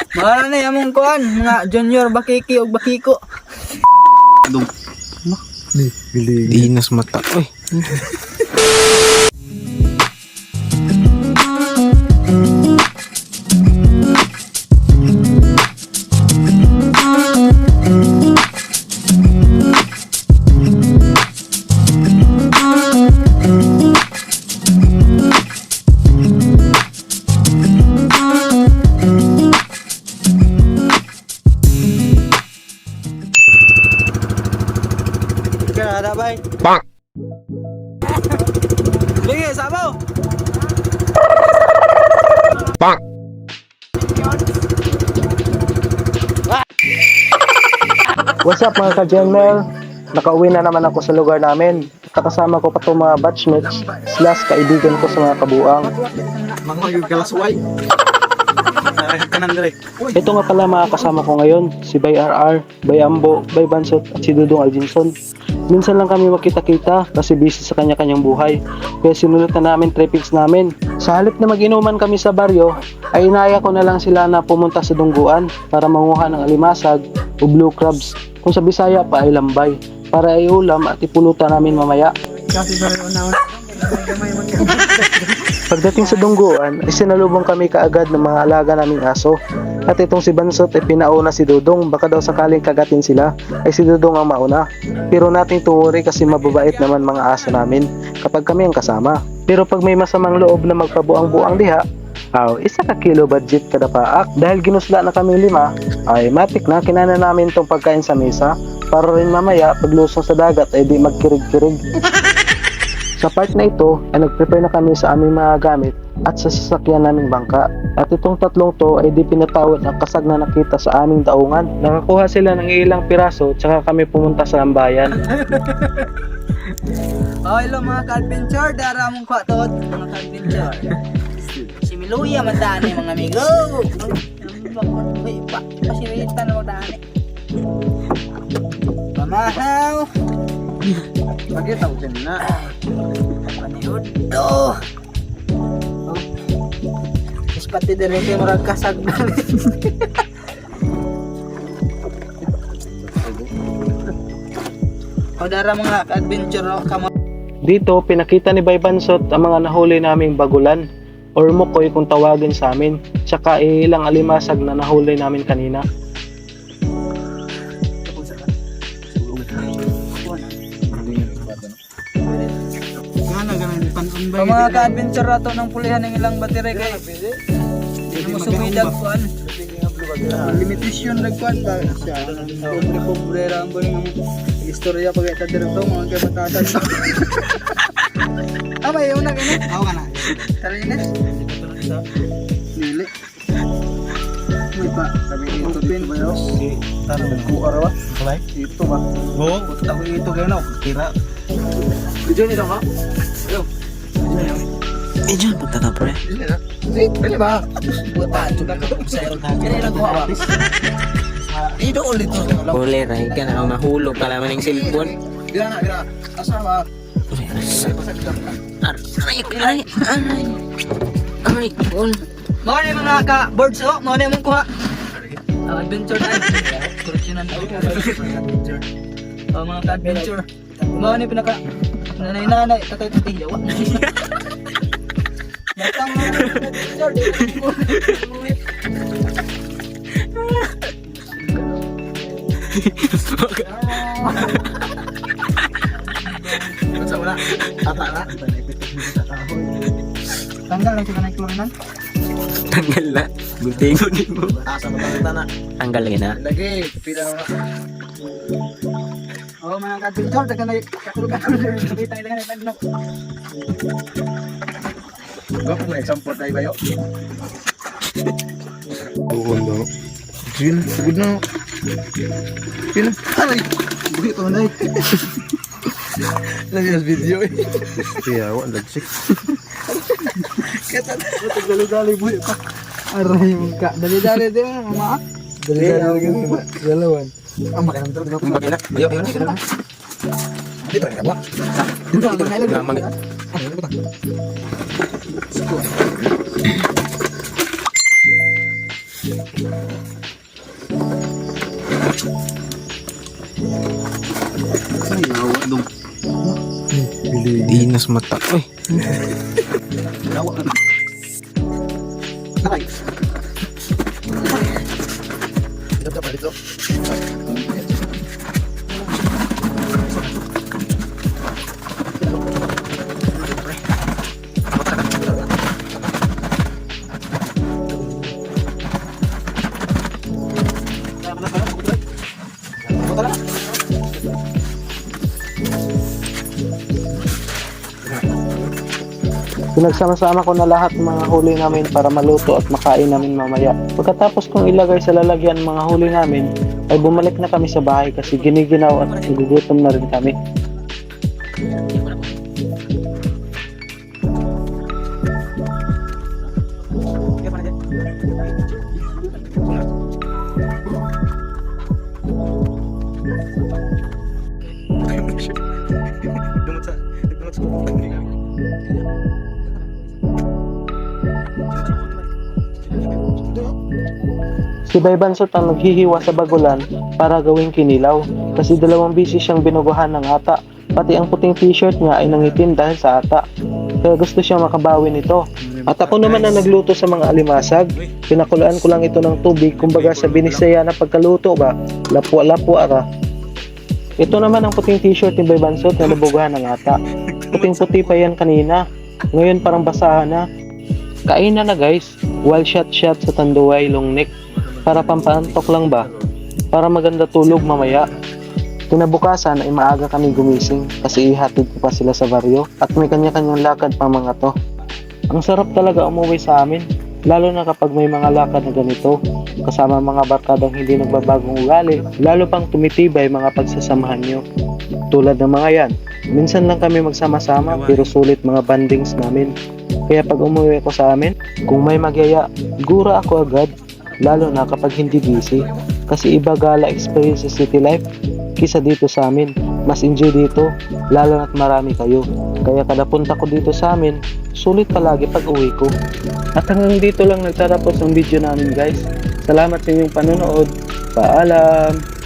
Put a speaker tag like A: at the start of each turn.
A: Mga na among kuan, mga junior bakiki o bakiko.
B: Dinas mata. Uy.
A: Ada bay.
B: Bang.
A: Sige, sabaw.
B: Bang.
C: What's up mga ka-Genmel? Nakauwi na naman ako sa lugar namin. Kakasama ko pa itong mga batchmates slash kaibigan ko sa mga kabuang.
A: Mga galasway. Kanang dire.
C: Ito nga pala mga kasama ko ngayon, si Bay RR, Bay Ambo, Bay Bansot at si Dudong Alginson. Minsan lang kami magkita-kita kasi busy sa kanya-kanyang buhay. Kaya sinulat na namin trippings namin. Sa halip na mag-inuman kami sa baryo, ay inaya ko na lang sila na pumunta sa dungguan para manguha ng alimasag o blue crabs. Kung sa Bisaya pa ay lambay, para ay ulam at ipulutan namin mamaya.
A: Kasi sa una.
C: Pagdating sa dungguan, ay sinalubong kami kaagad ng mga alaga naming aso. At itong si Bansot ay pinauna si Dudong, baka daw sakaling kagatin sila, ay si Dudong ang mauna. Pero nating tuwari kasi mababait naman mga aso namin kapag kami ang kasama. Pero pag may masamang loob na magpabuang-buang diha, isa ka kilo budget kada paak. Dahil ginusla na kami 5, ay matik na kinana namin tong pagkain sa mesa para rin mamaya paglusong sa dagat ay di magkirig-kirig. Sa part na ito ay nag-prepare na kami sa aming mga gamit at sa sasakyan naming bangka. At itong tatlong to ay di pinatawad ang kasag na nakita sa aming daungan. Nakakuha sila ng ilang piraso tsaka kami pumunta sa lambayan.
A: Hello mga ka-adventure, dara mong kwatot mga ka-adventure. Si Miluya matani mga amigo. Uy, pasirita na matani. Pamahaw. Bakit ako dyan na? Paniod to. Is pati din rin kayo maragkasag na rin. O dara mga ka-adventure kamo.
C: Dito pinakita ni Bay Bansot ang mga nahuli naming bagulan or mukoy kung tawagin sa amin, tsaka ilang alimasag na nahuli namin kanina.
A: Ang mga ka-adventure rato ng pulihan ng ilang battery kay hindi mo sumidag kuan. Limitation nagkuan ba siya. Pobre lang ba ng istorya pag ita direkto mga kabatasan. May una kini. Aw kana. Talinis. Nili. May pa kami ito dito ba yo? Tarong ko araw. Kulay. Ito ba? Oo. Ako ito kayo na. Tira. Video ni dong ha. Ayo.
B: Diyan punta na pre.
A: Pwede ba? Buta, juga ka sa aeron na. Kaya lang ko ba? Ito ulit to.
B: Uli ray ka na mahulog ka naman ng cellphone.
A: Gira. Asa ba?
B: Ay, cool.
A: Mga na mga ka-birds oh. Mga na mong kuha. Adventure na. Correctional na. Mga ka-adventure. Mga na pinaka nanay-nanay. Tatay-tatay. Yawa. Matang mga ka-adventure. Sa wala. Ata na. Tanggal lang sa naiklonan.
B: Tanggal na. Guntingon din mo.
A: Asa mo na.
B: Tanggal yun na.
A: Lagi, pila na. Oh, mga ka-adventure, taga na katulugan na nakita nila nga nagno. Gawin mo example tayo ba yo?
D: Oo, no. Sige na, sagod na. Sige na.
A: Aray! Buhi ito na eh. Lagi yung video eh.
D: Kaya, wala, lagsik.
A: Kata na. Dali-dali buhi pa. Aray mong ka. Dali-dali din mo, mama. Dali-dali din mo. Dalawan. Ang makinang talaga.
B: Ang bagay na. Ayaw.
A: Dito ka ba? Dito ka ba? Ano ba?
B: sa mata. Uy,
A: Gawa ka na. Ay. Dito pa dito.
C: Pinagsama-sama ko na lahat ng mga huli namin para maluto at makain namin mamaya. Pagkatapos kong ilagay sa lalagyan ng mga huli namin, ay bumalik na kami sa bahay kasi giniginaw at nagugutom na rin kami. Si Baybansot ang naghihiwa sa bagulan para gawing kinilaw kasi 2 beses siyang binubuhan ng ata. Pati ang puting t-shirt niya ay nangitim dahil sa ata. Kaya gusto siyang makabawi nito. At ako naman ang nagluto sa mga alimasag. Pinakulaan ko lang ito ng tubig, kumbaga sa binisaya na pagkaluto ba, lapwa-lapwa ara. Ito naman ang puting t-shirt ni Baybansot na nabubuhan ng ata. Puting-puti pa yan kanina. Ngayon parang basahan na. Kain na guys, while shot sa Tanduay long neck. Para pampaantok lang ba? Para maganda tulog mamaya. Kinabukasan ay maaga kami gumising kasi ihatid ko pa sila sa baryo at may kanya-kanyang lakad pa mga to. Ang sarap talaga umuwi sa amin, lalo na kapag may mga lakad na ganito, kasama mga barkadang hindi nagbabagong ugali, lalo pang tumitibay mga pagsasamahan nyo. Tulad ng mga yan, minsan lang kami magsama-sama pero sulit mga bandings namin. Kaya pag umuwi ako sa amin, kung may magyaya, gura ako agad. Lalo na kapag hindi busy. Kasi iba gala experience sa city life kisa dito sa amin. Mas enjoy dito, lalo na't marami kayo. Kaya kada punta ko dito sa amin, sulit palagi pag uwi ko. At hanggang dito lang nagtatapos ang video namin guys. Salamat sa inyong panonood. Paalam!